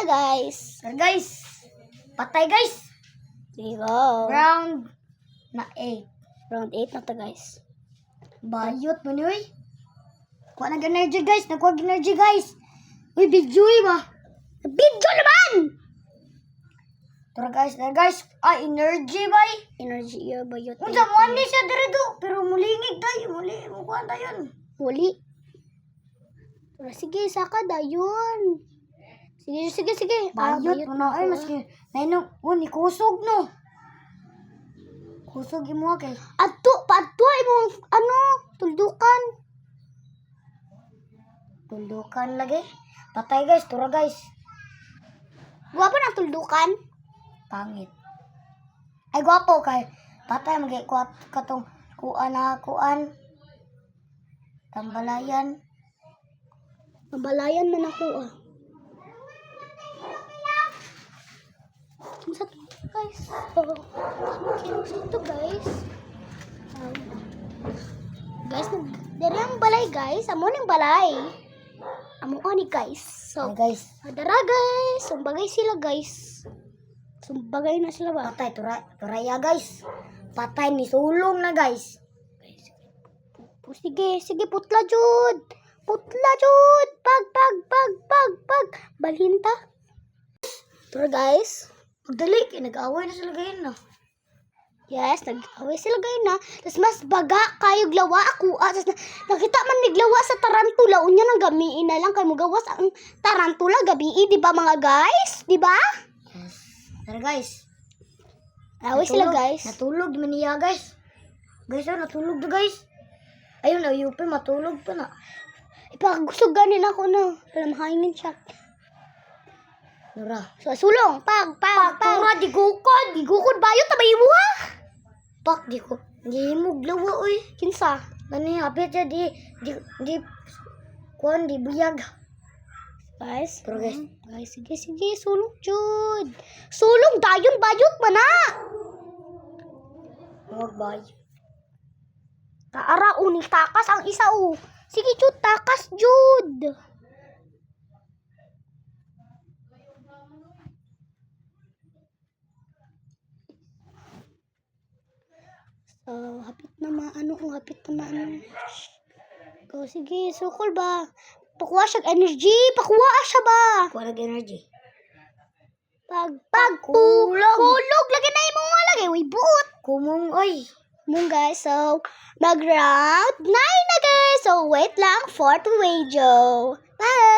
guys. Sir guys, patay guys. Sige, go. Round na 8. Round 8 na to guys. Bayot mo ni, uy. Kuha nag-energy guys. Nakuha energy guys. Uy, video ba? Video naman! Tara guys, Ah, energy ba? Energy iya ba yun? Unsa mo ani siya diredo, pero mulingig tayo. Muli, mukha na yun. Huli. Tara, sige, saka dayon. Sige. Bayot mo na, ay, maski, nainong, ni kusog no. Kusog mo kay. Padto imong tuldukan. Tuldukan lagi. Patay guys, tura guys. Gwapo na tuldukan. Pangit. Ay, gwapo kay. Patay, mag-ikuat katong kuan. Tambalayan. Mabalayan man ako Sa to guys. Sa to guys. Guys, dari ang balay guys. Amo ning balay. Amo ni guys. So, Ay, guys. dara guys. Sumbagay sila guys. Sumbagay na sila ba? Patay, turaya guys. Patay ni sulong na guys. Sige, putla jud. Pag. Balhinta. Tara guys. Magdali, nag-away na sila gayon na. Yes, nag-away sila gayon na. Tapos mas baga kayo glawa ako. Tapos nakita man niglawa sa tarantula. Unya nang gamiin na lang kayo magawas ang tarantula gabi. Di ba mga guys? Di ba? Yes. Tara guys. Away sila guys. Natulog naman niya guys. Guys, natulog na guys. Ayun na, UP, matulog pa na. Ipagusog ganin ako na. Alam, hangin siya. Nura. So, sulong. Pag. Tura, digukod. Digukod ba yun? Tabay mo ha? Pak, di ko. Di mo glawa, uy. Kinsa? Gani, hapit siya, kuhan, di buyag. Guys. Pero guys. Guys, sige. Sulong jud. Sulong dayon bayot mana. Magbay. Kaara uni takas ang isa Sige jud takas jud. So, hapit na maano. Go, sige, sukol ba? Pakuha siya energy. Pakuha siya ba? Kuha energy. Pagkulog. Lagi na mo nga lagi. Uy, buot. Kumong, oy. Guys, so, mag-round 9 na guys. So, wait lang for the video. Bye!